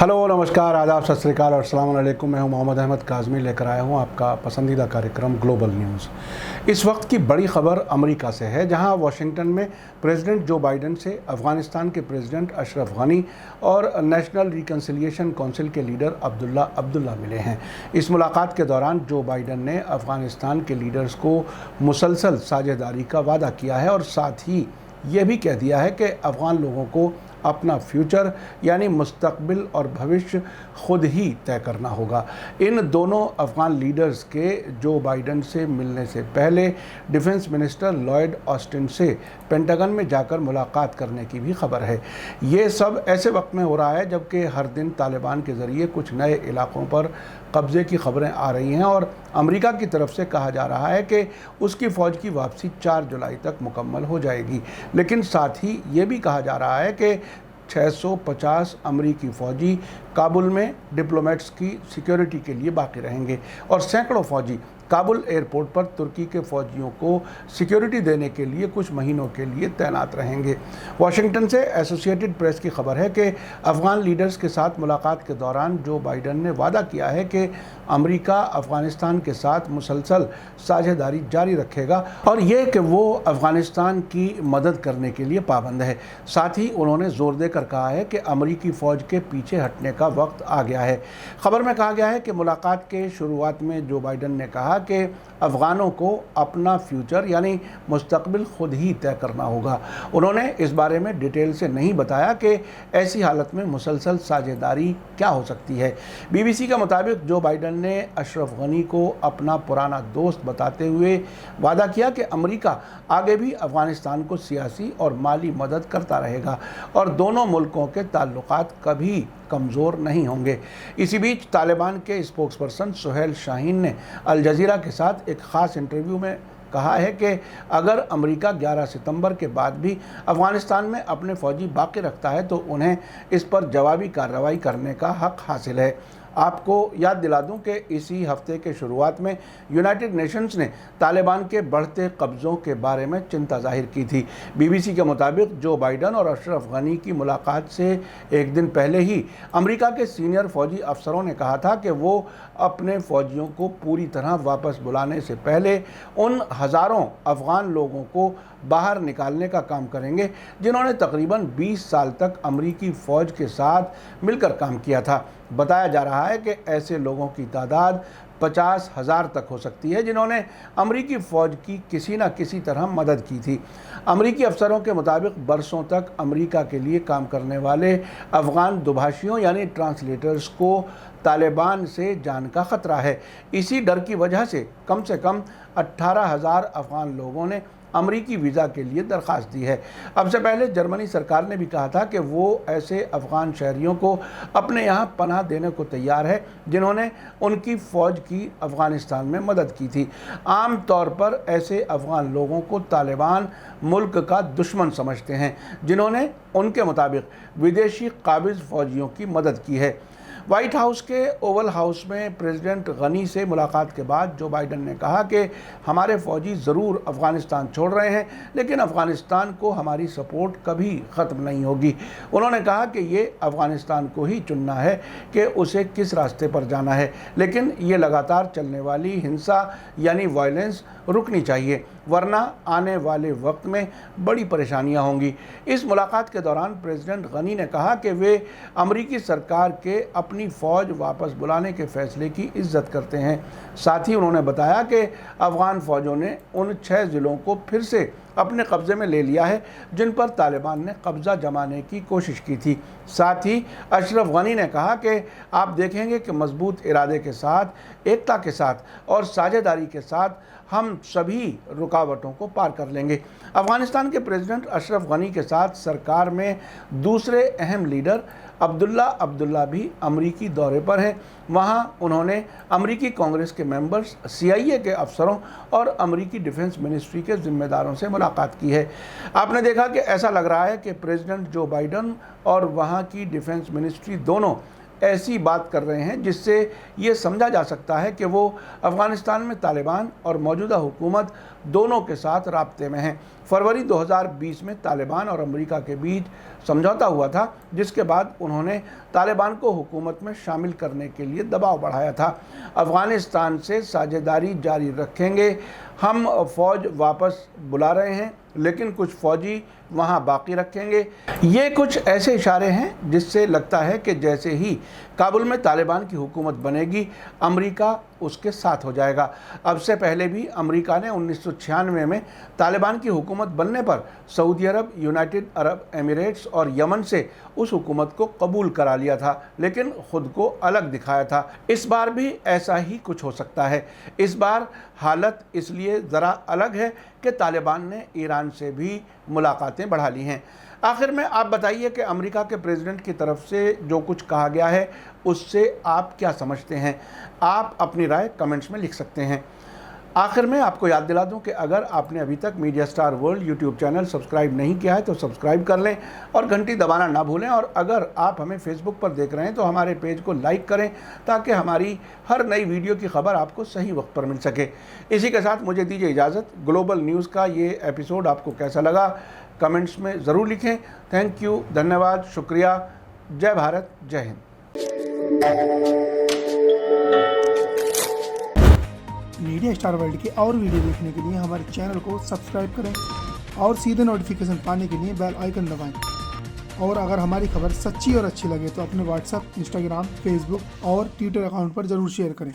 Hello, नमस्कार, आदाब, सत श्री अकाल और अस्सलाम वालेकुम। मैं हूं मोहम्मद अहमद काज़मी, लेकर आया हूं आपका पसंदीदा कार्यक्रम ग्लोबल न्यूज़। इस वक्त की बड़ी खबर अमेरिका से है, जहां वाशिंगटन में प्रेसिडेंट जो बाइडेन से अफ़गानिस्तान के प्रेसिडेंट अशरफ गनी और नेशनल रिकन्सिलिएशन काउंसिल के लीडर अब्दुल्ला अब्दुल्ला मिले हैं। इस मुलाकात के दौरान जो बाइडेन ने अफ़गानिस्तान के लीडर्स को मुसलसल साझेदारी का वादा किया है और साथ ही ये भी कह दिया है कि अफ़गान लोगों को अपना फ्यूचर यानी मुस्तकबिल और भविष्य खुद ही तय करना होगा। इन दोनों अफ़गान लीडर्स के जो बाइडेन से मिलने से पहले डिफेंस मिनिस्टर लॉयड ऑस्टिन से पेंटागन में जाकर मुलाकात करने की भी खबर है। ये सब ऐसे वक्त में हो रहा है जबकि हर दिन तालिबान के ज़रिए कुछ नए इलाकों पर कब्ज़े की खबरें आ रही हैं और अमेरिका की तरफ से कहा जा रहा है कि उसकी फ़ौज की वापसी 4 जुलाई तक मुकम्मल हो जाएगी। लेकिन साथ ही ये भी कहा जा रहा है कि 650 अमरीकी फ़ौजी काबुल में डिप्लोमेट्स की सिक्योरिटी के लिए बाकी रहेंगे और सैकड़ों फ़ौजी काबुल एयरपोर्ट पर तुर्की के फ़ौजियों को सिक्योरिटी देने के लिए कुछ महीनों के लिए तैनात रहेंगे। वाशिंगटन से एसोसिएटेड प्रेस की खबर है कि अफ़गान लीडर्स के साथ मुलाकात के दौरान जो बाइडेन ने वादा किया है कि अमेरिका अफ़गानिस्तान के साथ मुसलसल साझेदारी जारी रखेगा और ये कि वो अफ़गानिस्तान की मदद करने के लिए पाबंद है। साथ ही उन्होंने ज़ोर देकर कहा है कि अमेरिकी फ़ौज के पीछे हटने का वक्त आ गया है। खबर में कहा गया है कि मुलाकात के शुरुआत में जो बाइडेन ने कहा कि अफ़गानों को अपना फ्यूचर यानी मुस्तकबिल खुद ही तय करना होगा। उन्होंने इस बारे में डिटेल से नहीं बताया कि ऐसी हालत में मुसलसल साझेदारी क्या हो सकती है। बीबीसी के मुताबिक जो बाइडेन ने अशरफ गनी को अपना पुराना दोस्त बताते हुए वादा किया कि अमेरिका आगे भी अफ़गानिस्तान को सियासी और माली मदद करता रहेगा और दोनों मुल्कों के ताल्लुकात कभी कमज़ोर नहीं होंगे। इसी बीच तालिबान के स्पोक्सपर्सन सुहेल शाहीन ने अल जज़ीरा के साथ एक ख़ास इंटरव्यू में कहा है कि अगर अमेरिका 11 सितंबर के बाद भी अफ़गानिस्तान में अपने फ़ौजी बाकी रखता है तो उन्हें इस पर जवाबी कार्रवाई करने का हक़ हासिल है। आपको याद दिला दूं कि इसी हफ्ते के शुरुआत में यूनाइटेड नेशंस ने तालिबान के बढ़ते कब्ज़ों के बारे में चिंता जाहिर की थी। बीबीसी के मुताबिक जो बाइडेन और अशरफ गनी की मुलाकात से एक दिन पहले ही अमेरिका के सीनियर फ़ौजी अफसरों ने कहा था कि वो अपने फ़ौजियों को पूरी तरह वापस बुलाने से पहले उन हज़ारों अफ़गान लोगों को बाहर निकालने का काम करेंगे जिन्होंने तकरीबन 20 साल तक अमेरिकी फ़ौज के साथ मिलकर काम किया था। बताया जा रहा है कि ऐसे लोगों की तादाद 50,000 तक हो सकती है जिन्होंने अमेरिकी फ़ौज की किसी न किसी तरह मदद की थी। अमेरिकी अफसरों के मुताबिक बरसों तक अमेरिका के लिए काम करने वाले अफ़गान दुभाषियों यानी ट्रांसलेटर्स को तालिबान से जान का ख़तरा है। इसी डर की वजह से कम 18,000 अफ़गान लोगों ने अमरीकी वीज़ा के लिए दरख्वास्त दी है। अब से पहले जर्मनी सरकार ने भी कहा था कि वो ऐसे अफ़गान शहरियों को अपने यहाँ पनाह देने को तैयार है जिन्होंने उनकी फ़ौज की अफ़गानिस्तान में मदद की थी। आम तौर पर ऐसे अफ़गान लोगों को तालिबान मुल्क का दुश्मन समझते हैं जिन्होंने उनके मुताबिक विदेशी काबिज़ फ़ौजियों की मदद की है। व्हाइट हाउस के ओवल हाउस में प्रेसिडेंट गनी से मुलाकात के बाद जो बाइडेन ने कहा कि हमारे फ़ौजी ज़रूर अफ़गानिस्तान छोड़ रहे हैं लेकिन अफ़गानिस्तान को हमारी सपोर्ट कभी ख़त्म नहीं होगी। उन्होंने कहा कि ये अफ़गानिस्तान को ही चुनना है कि उसे किस रास्ते पर जाना है, लेकिन ये लगातार चलने वाली हिंसा यानी वायलेंस रुकनी चाहिए, वरना आने वाले वक्त में बड़ी परेशानियां होंगी। इस मुलाकात के दौरान प्रेसिडेंट गनी ने कहा कि वे अमेरिकी सरकार के अपनी फ़ौज वापस बुलाने के फ़ैसले की इज़्ज़त करते हैं। साथ ही उन्होंने बताया कि अफ़गान फ़ौजों ने उन 6 ज़िलों को फिर से अपने कब्ज़े में ले लिया है जिन पर तालिबान ने कब्ज़ा जमाने की कोशिश की थी। साथ ही अशरफ गनी ने कहा कि आप देखेंगे कि मजबूत इरादे के साथ, एकता के साथ और साझेदारी के साथ हम सभी रुकावटों को पार कर लेंगे। अफ़गानिस्तान के प्रेसिडेंट अशरफ गनी के साथ सरकार में दूसरे अहम लीडर अब्दुल्ला अब्दुल्ला भी अमरीकी दौरे पर हैं। वहाँ उन्होंने अमरीकी कांग्रेस के मेंबर्स, CIA के अफसरों और अमरीकी डिफेंस मिनिस्ट्री के ज़िम्मेदारों से मुलाकात की है। आपने देखा कि ऐसा लग रहा है कि प्रेसिडेंट जो बाइडेन और वहाँ की डिफेंस मिनिस्ट्री दोनों ऐसी बात कर रहे हैं जिससे ये समझा जा सकता है कि वो अफ़गानिस्तान में तालिबान और मौजूदा हुकूमत दोनों के साथ राब्ते में हैं। फरवरी 2020 में तालिबान और अमेरिका के बीच समझौता हुआ था, जिसके बाद उन्होंने तालिबान को हुकूमत में शामिल करने के लिए दबाव बढ़ाया था। अफ़गानिस्तान से साझेदारी जारी रखेंगे, हम फ़ौज वापस बुला रहे हैं लेकिन कुछ फ़ौजी वहाँ बाकी रखेंगे। ये कुछ ऐसे इशारे हैं जिससे लगता है कि जैसे ही काबुल में तालिबान की हुकूमत बनेगी, अमेरिका उसके साथ हो जाएगा। अब से पहले भी अमेरिका ने 1996 में तालिबान की हुकूमत बनने पर सऊदी अरब, यूनाइटेड अरब एमिरेट्स और यमन से उस हुकूमत को कबूल करा लिया था, लेकिन खुद को अलग दिखाया था। इस बार भी ऐसा ही कुछ हो सकता है। इस बार हालत इसलिए ज़रा अलग है कि तालिबान ने ईरान से भी मुलाकातें बढ़ा ली हैं। आखिर में आप बताइए कि अमेरिका के प्रेसिडेंट की तरफ से जो कुछ कहा गया है उससे आप क्या समझते हैं? आप अपनी राय कमेंट्स में लिख सकते हैं। आखिर में आपको याद दिला दूं कि अगर आपने अभी तक media star world YouTube channel subscribe नहीं किया है तो सब्सक्राइब कर लें और घंटी दबाना ना भूलें। और अगर आप हमें फेसबुक पर देख रहे हैं तो हमारे पेज को लाइक करें ताकि हमारी हर नई वीडियो की खबर आपको सही वक्त पर मिल सके। इसी के साथ मुझे दीजिए इजाज़त। ग्लोबल न्यूज़ का ये एपिसोड आपको कैसा लगा कमेंट्स में ज़रूर लिखें। थैंक यू, धन्यवाद, शुक्रिया। जय भारत, जय हिंद। मीडिया स्टार वर्ल्ड के और वीडियो देखने के लिए हमारे चैनल को सब्सक्राइब करें और सीधे नोटिफिकेशन पाने के लिए बेल आइकन दबाएं। और अगर हमारी खबर सच्ची और अच्छी लगे तो अपने व्हाट्सएप, इंस्टाग्राम, फेसबुक और ट्विटर अकाउंट पर ज़रूर शेयर करें।